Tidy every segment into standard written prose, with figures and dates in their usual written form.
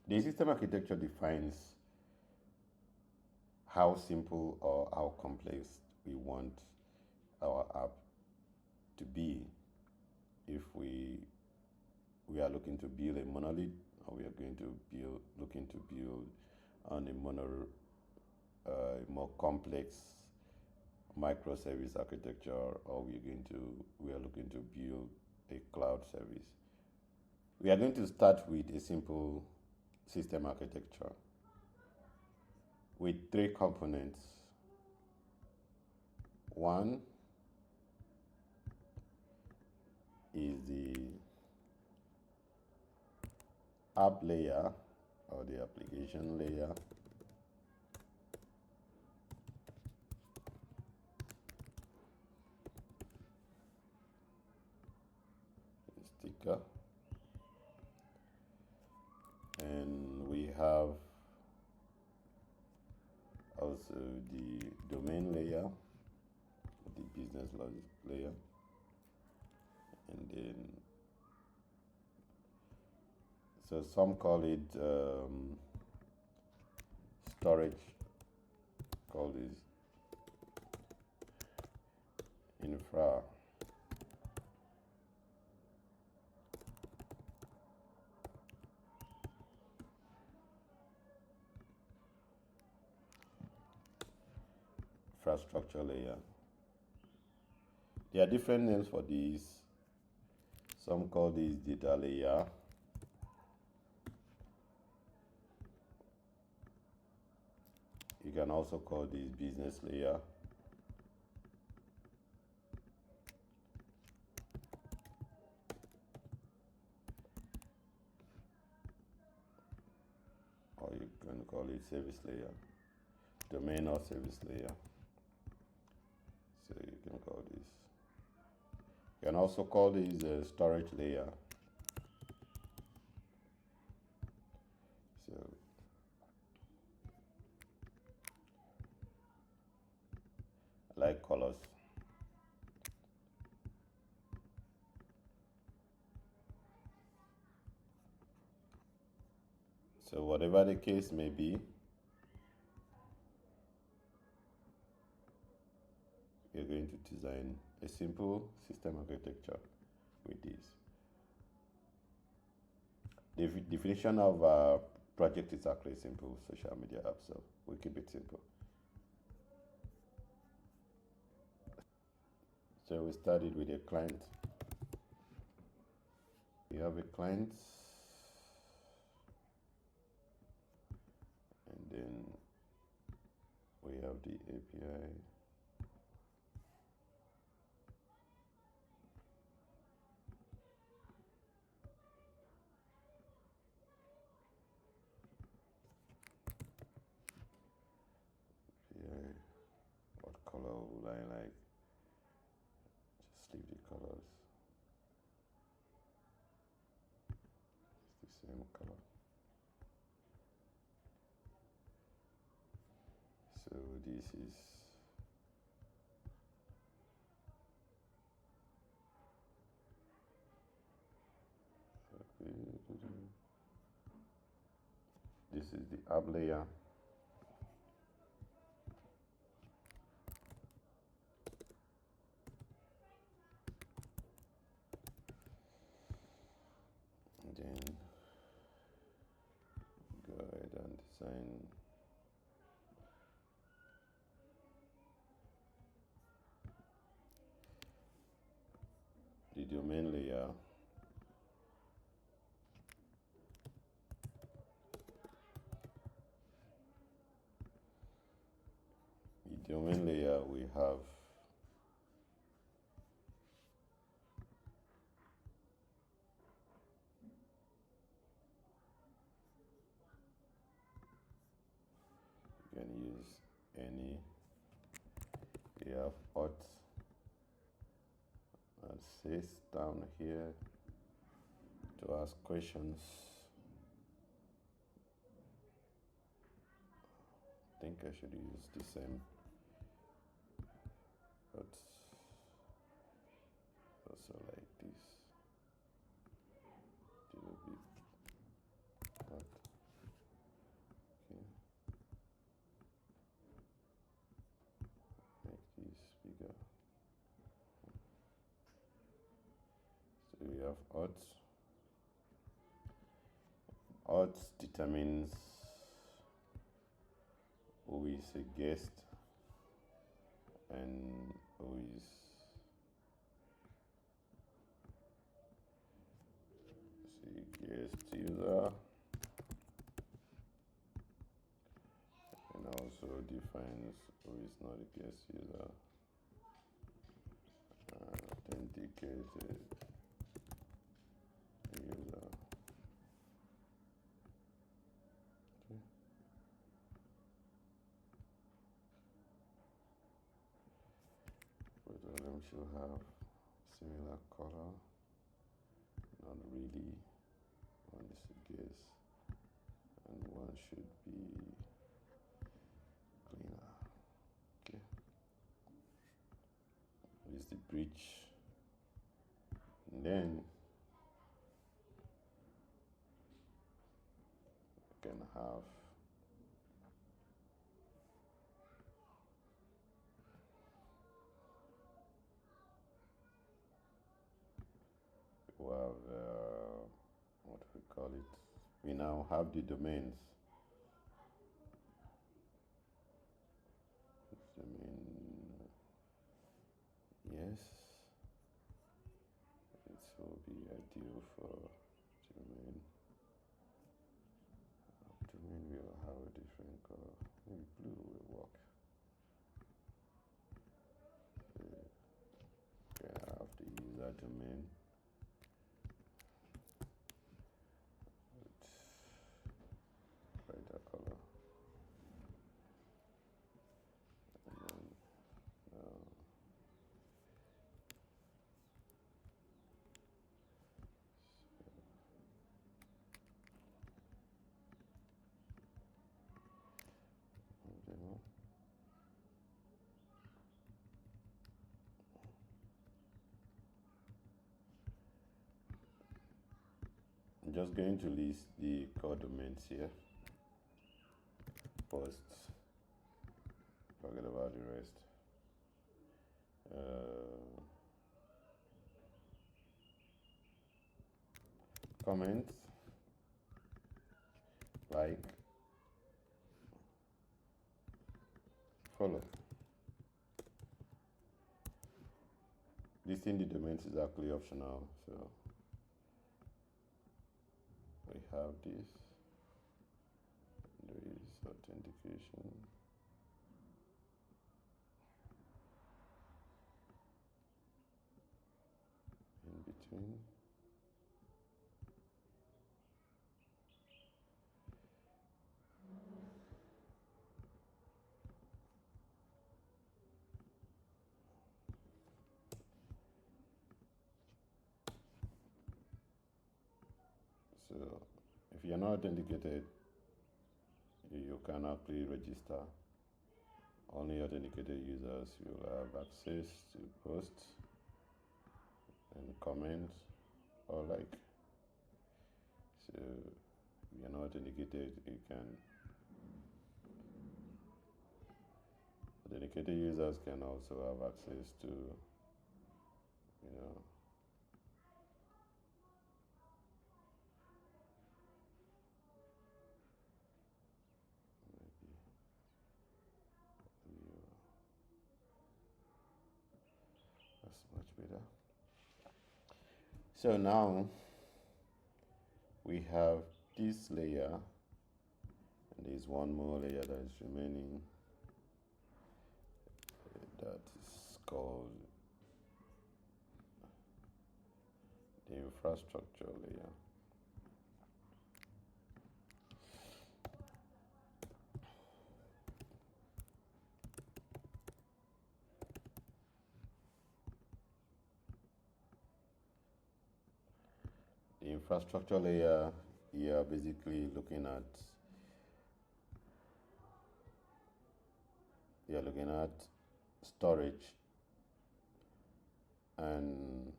The system architecture defines how simple or how complex we want our app to be. If we are looking to build a monolith, or we are going to looking to build on a more complex microservice architecture, or we are looking to build a cloud service. We are going to start with a simple system architecture with three components. One is the app layer or the application layer. Sticker. And we have also the domain layer, the business logic layer, and then so some call it storage, call this infrastructure layer. There are different names for these. Some call this data layer. You can also call this business layer. Or you can call it service layer, domain or service layer. So you can call this. You can also call this storage layer. So I like colors. So whatever the case may be, we're going to design a simple system architecture with this. The definition of a project is actually simple social media app, so we keep it simple. So we started with a client. We have a client, and then we have the API. What color would I like? Just leave the colors. It's the same color. So this is the app layer. And then go ahead and design the domain layer. The domain layer we have you can use any. We have auth and sys down here to ask questions. I think I should use the same, but also like this. A little bit. But have auth. Auth determines who is a guest and who is guest user, and also defines who is not a guest user. Authenticated user. Okay. Both of them should have similar color. Not really. One is a guess, and one should be cleaner. Okay. This is the breach. And then you can have what do we call it? We now have the domains. Domain, yes, it will be ideal for domain. Domain will have a different color. Maybe blue will work. Okay, I have the user domain. Brighter color. And then I'm just going to list the core domains here. Posts. Forget about the rest. Comments, like, follow. Listing the domains is actually optional, so we have this. There is authentication. In between. So if you're not authenticated, you cannot register. Only authenticated users will have access to posts and comment or like. So if you're not authenticated, you can. Authenticated users can also have access to, that's much better. So now we have this layer, and there's one more layer that is remaining. That is called the infrastructure layer. The infrastructure layer, you are basically looking at storage and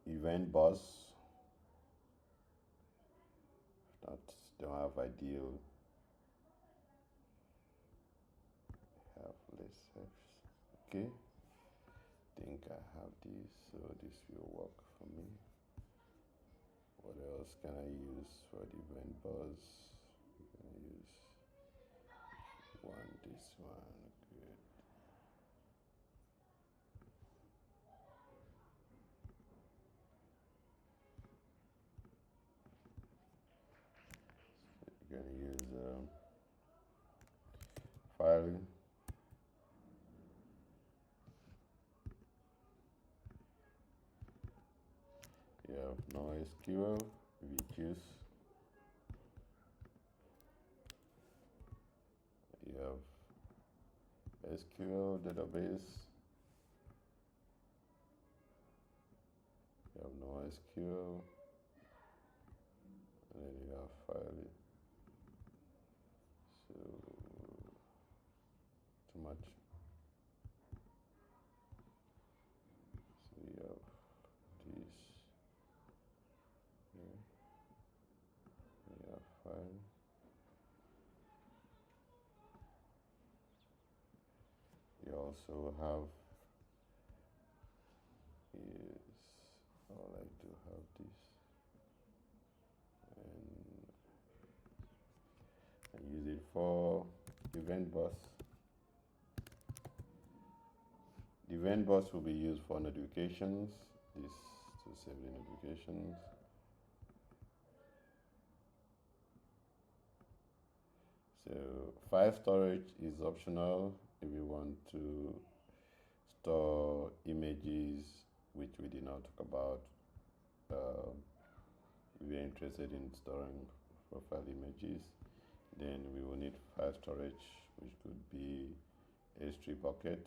event bus that don't have ideal, have less steps. Okay, think I have this, so this will work for me. What else can I use for the event bus? I'm gonna use this one, good. You're gonna use file. You have NoSQL, VQs. You have SQL database. You have NoSQL, and then you have file. So too much. So you have this here. You have file. You also have, yes, I would like to have this, and use it for event bus. The event bus will be used for notifications, this to save the notifications. So file storage is optional if you want to store images, which we did not talk about. If we are interested in storing profile images, then we will need file storage, which could be S3 bucket.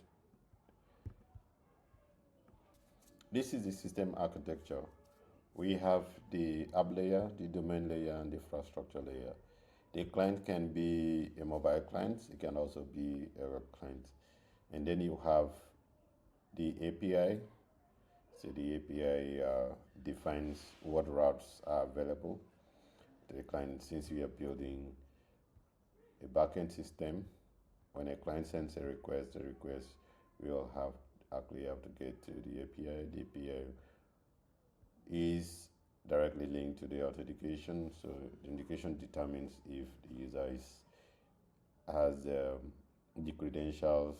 This is the system architecture. We have the app layer, the domain layer, and the infrastructure layer. The client can be a mobile client, it can also be a web client. And then you have the API. So the API defines what routes are available to the client. Since we are building a backend system, when a client sends a request, the request will actually have to get to the API. The API is directly linked to the authentication. So the authentication determines if the user has the credentials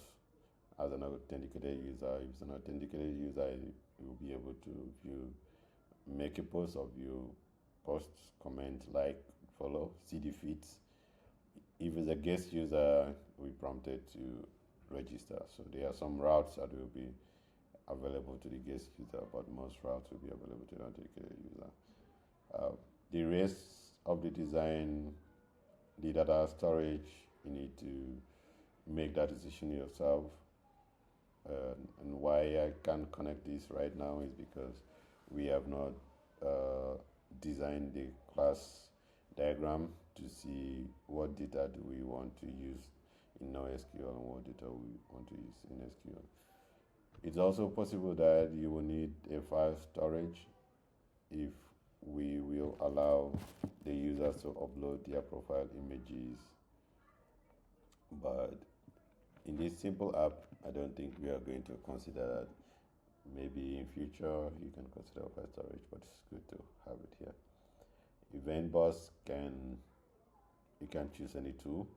as an authenticated user. If it's an authenticated user, you will be able to view, make a post, or view posts, comment, like, follow, see the feeds. If it's a guest user, we prompted to register. So there are some routes that will be available to the guest user, but most routes will be available to the authenticated user. The rest of the design, the data storage, you need to make that decision yourself. And why I can't connect this right now is because we have not designed the class diagram to see what data do we want to use in NoSQL and what data we want to use in SQL. It's also possible that you will need a file storage if we will allow the users to upload their profile images. But in this simple app, I don't think we are going to consider that. Maybe in future you can consider file storage, but it's good to have it here. Event bus you can choose any tool.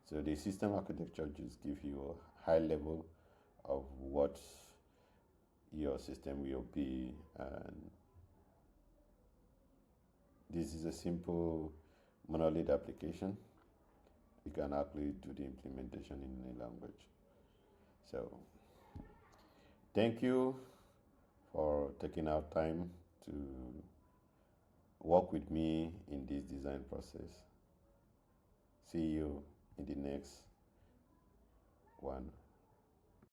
So the system architecture just gives you a high level of what your system will be, and this is a simple monolith application. You can actually do the implementation in any language. So thank you for taking out time to work with me in this design process. See you in the next one.